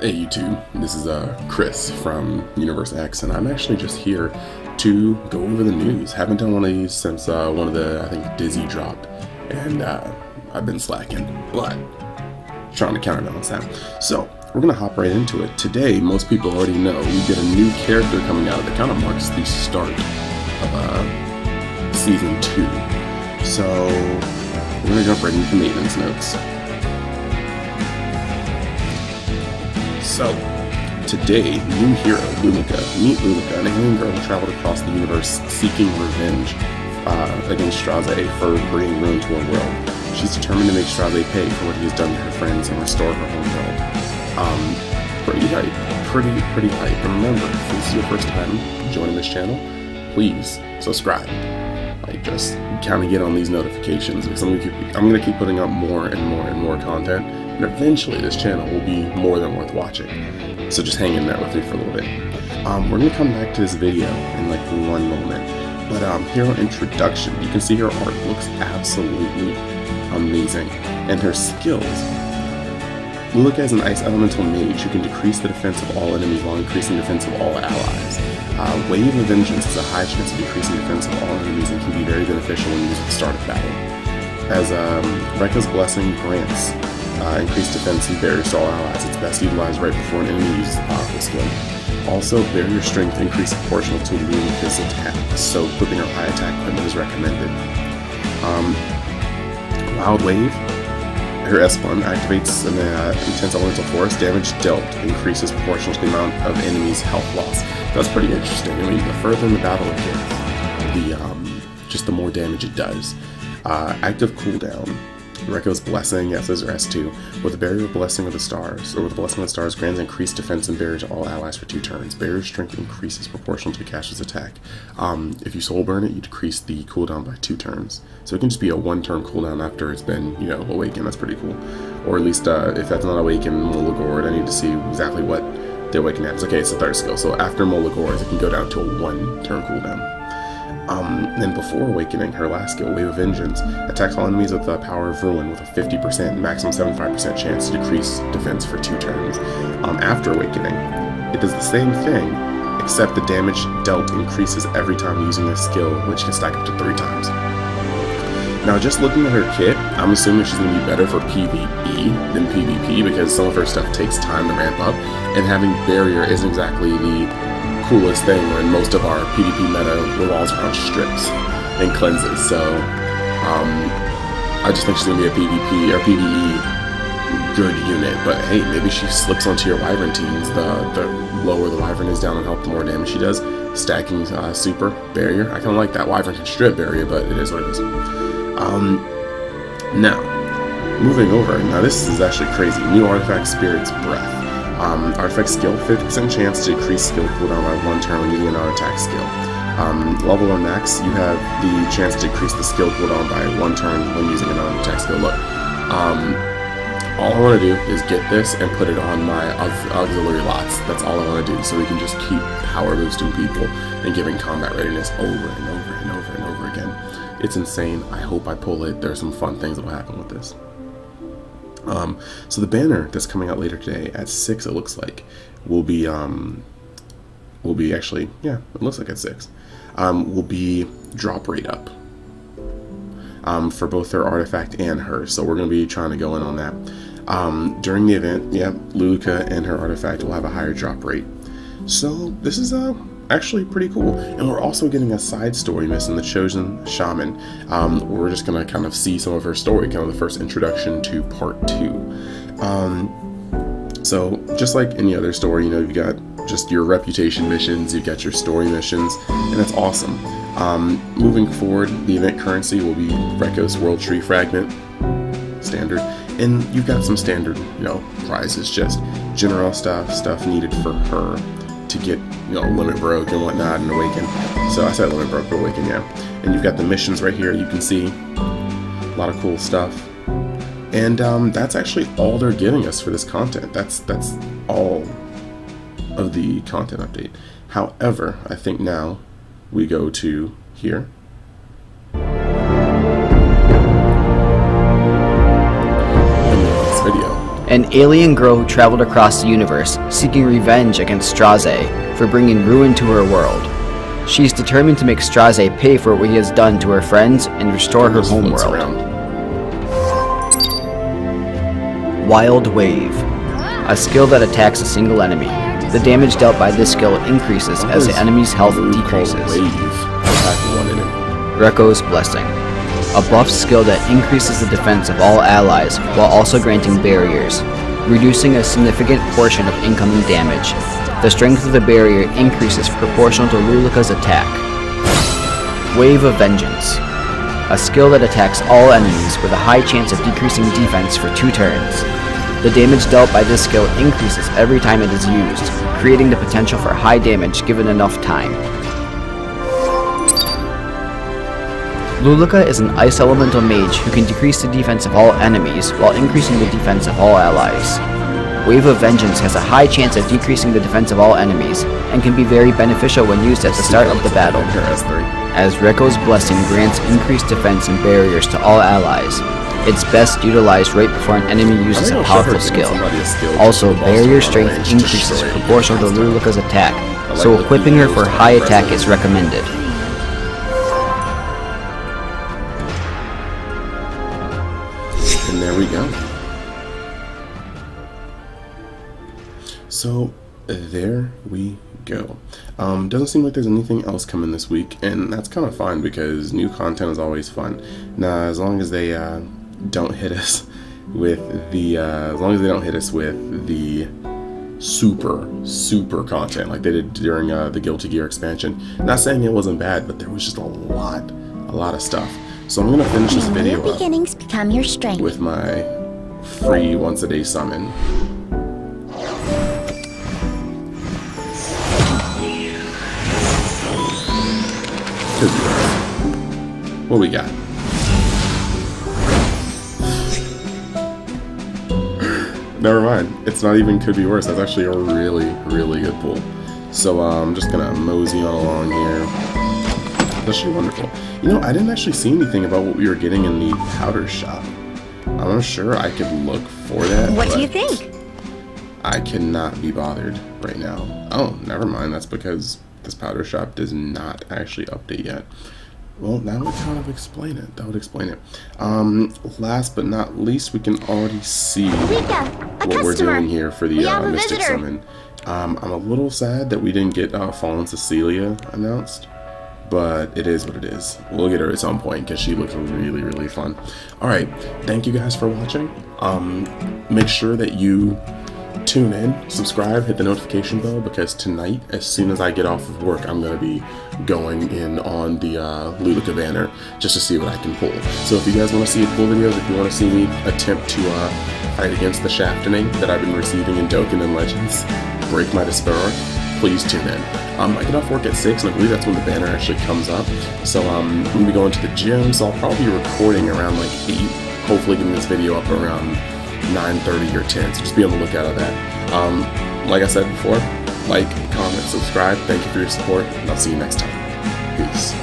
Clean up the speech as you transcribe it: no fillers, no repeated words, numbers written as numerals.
Hey YouTube, this is Chris from Universe X, and I'm actually just here to go over the news. Haven't done one of these since one of the, I think, Dizzy dropped, and I've been slacking, but trying to counterbalance that. So, we're going to hop right into it. Today, most people already know we get a new character coming out that kind of marks the start of Season 2. So, we're going to jump right into the maintenance notes. So, today, new hero, Luluca. Meet Luluca, an alien girl who traveled across the universe seeking revenge against Straze for bringing ruin to her world. She's determined to make Straze pay for what he has done to her friends and restore her home world. Pretty hype. Pretty hype. And remember, if this is your first time joining this channel, please subscribe. Like, just kind of get on these notifications, because I'm going to keep putting up more and more content, and eventually this channel will be more than worth watching. So just hang in there with me for a little bit. We're going to come back to this video in like one moment, but hero introduction. You can see her art looks absolutely amazing, and her skills. Luluca is an ice elemental mage who can decrease the defense of all enemies while increasing defense of all allies. Wave of Vengeance has a high chance of decreasing defense of all enemies and can be very beneficial when used at the start of battle. As Rekka's Blessing grants increased defense and barriers to all allies, it's best utilized right before an enemy uses the powerful skill. Also, barrier strength increase proportional to Luluca's attack, so equipping her high attack equipment is recommended. Wild Wave. Her S1 activates an intense elemental force. Damage dealt increases proportional to the amount of enemies' health loss. That's pretty interesting. I mean, the further in the battle it gets, just the more damage it does. Active cooldown. Rekka's Blessing, yes, those are S2. With the Barrier of Blessing of the Stars, or with the Blessing of the Stars, grants increased defense and barrier to all allies for 2 turns. Barrier strength increases proportional to the caster's attack. If you soul burn it, you decrease the cooldown by 2 turns. So it can just be a 1-turn cooldown after it's been, awakened. That's pretty cool. Or at least, if that's not awakened, Molagord, I need to see exactly what the awaken happens. Okay, it's the 3rd skill. So after Molagord, it can go down to a 1-turn cooldown. Then before awakening, her last skill, Wave of Vengeance, attacks all enemies with the power of ruin with a 50% maximum 75% chance to decrease defense for 2 turns. After awakening, it does the same thing, except the damage dealt increases every time using this skill, which can stack up to 3 times. Now, just looking at her kit, I'm assuming she's going to be better for PvE than PvP, because some of her stuff takes time to ramp up, and having Barrier isn't exactly the coolest thing when most of our PvP meta revolves around strips and cleanses. So I just think she's gonna be a PvP or PvE good unit. But hey, maybe she slips onto your Wyvern teams. The lower the Wyvern is down and help, the more damage she does. Stacking super Barrier. I kind of like that. Wyvern can strip Barrier, but it is what it is. Now, moving over. Now this is actually crazy. New artifact, Spirit's Breath. Artifact skill, 50% chance to increase skill cooldown by 1 turn when using an attack skill. Level 1 max, you have the chance to increase the skill cooldown by 1 turn when using an attack skill. Look, all I want to do is get this and put it on my auxiliary lots. That's all I want to do, so we can just keep power boosting people and giving combat readiness over and over again. It's insane. I hope I pull it. There's some fun things that will happen with this. So the banner that's coming out later today at 6, it looks like, will be actually, yeah, it looks like at 6, will be drop rate up, for both her artifact and hers. So we're going to be trying to go in on that. During the event, yeah, Luluca and her artifact will have a higher drop rate. So this is, actually pretty cool. And we're also getting a side story mission, the Chosen Shaman. We're just gonna kind of see some of her story, kind of the first introduction to part 2. So just like any other story, you've got just your reputation missions, you've got your story missions, and it's awesome. Moving forward, the event currency will be Rekka's World Tree Fragment, standard, and you've got some standard, prizes, just general stuff needed for her to get, Limit Broke and whatnot and Awaken. So I said Limit Broke, but Awaken, yeah. And you've got the missions right here, you can see a lot of cool stuff. And that's actually all they're giving us for this content. That's all of the content update. However, I think now we go to here. In the next video, an alien girl who traveled across the universe seeking revenge against Straze for bringing ruin to her world. She is determined to make Straze pay for what he has done to her friends and restore her homeworld. Wild Wave, a skill that attacks a single enemy. The damage dealt by this skill increases as the enemy's health decreases. Reko's Blessing, a buff skill that increases the defense of all allies while also granting barriers, reducing a significant portion of incoming damage. The strength of the barrier increases proportional to Luluca's attack. Wave of Vengeance, a skill that attacks all enemies with a high chance of decreasing defense for 2 turns. The damage dealt by this skill increases every time it is used, creating the potential for high damage given enough time. Luluca is an ice elemental mage who can decrease the defense of all enemies while increasing the defense of all allies. Wave of Vengeance has a high chance of decreasing the defense of all enemies and can be very beneficial when used at the start of the battle, as Reko's Blessing grants increased defense and barriers to all allies. It's best utilized right before an enemy uses a powerful skill. Also, barrier strength increases proportional to Luluca's attack, so equipping her for high attack is recommended. And there we go. So there we go. Doesn't seem like there's anything else coming this week, and that's kind of fine because new content is always fun. Now, as long as they don't hit us with the super content like they did during the Guilty Gear expansion. Not saying it wasn't bad, but there was just a lot of stuff. So I'm gonna finish this video up beginnings become your strength with my free once a day summon. What we got? Never mind. It's not even could be worse. That's actually a really good pull. So I'm just gonna mosey on along here. That's actually wonderful. You know, I didn't actually see anything about what we were getting in the powder shop. I'm sure I could look for that. What do you think? I cannot be bothered right now. Oh, never mind. That's because this powder shop does not actually update yet. Well, that would kind of explain it. Last but not least, we can already see what we're doing here for the Mystic Summon. I'm a little sad that we didn't get Fallen Cecilia announced, but it is what it is. We'll get her at some point because she looks really fun. Alright, thank you guys for watching. Make sure that you tune in, subscribe, hit the notification bell, because tonight, as soon as I get off of work, I'm going to be going in on the Luluca banner just to see what I can pull. So if you guys want to see cool videos, if you want to see me attempt to fight against the shaftoning that I've been receiving in Dokkan and Legends, break my despair arc, please tune in. I get off work at 6, and I believe that's when the banner actually comes up. So I'm going to be going to the gym, so I'll probably be recording around like 8, hopefully getting this video up around 9:30 or 10, so just be on the lookout of that. Like I said before, like, comment, subscribe. Thank you for your support, and I'll see you next time. Peace.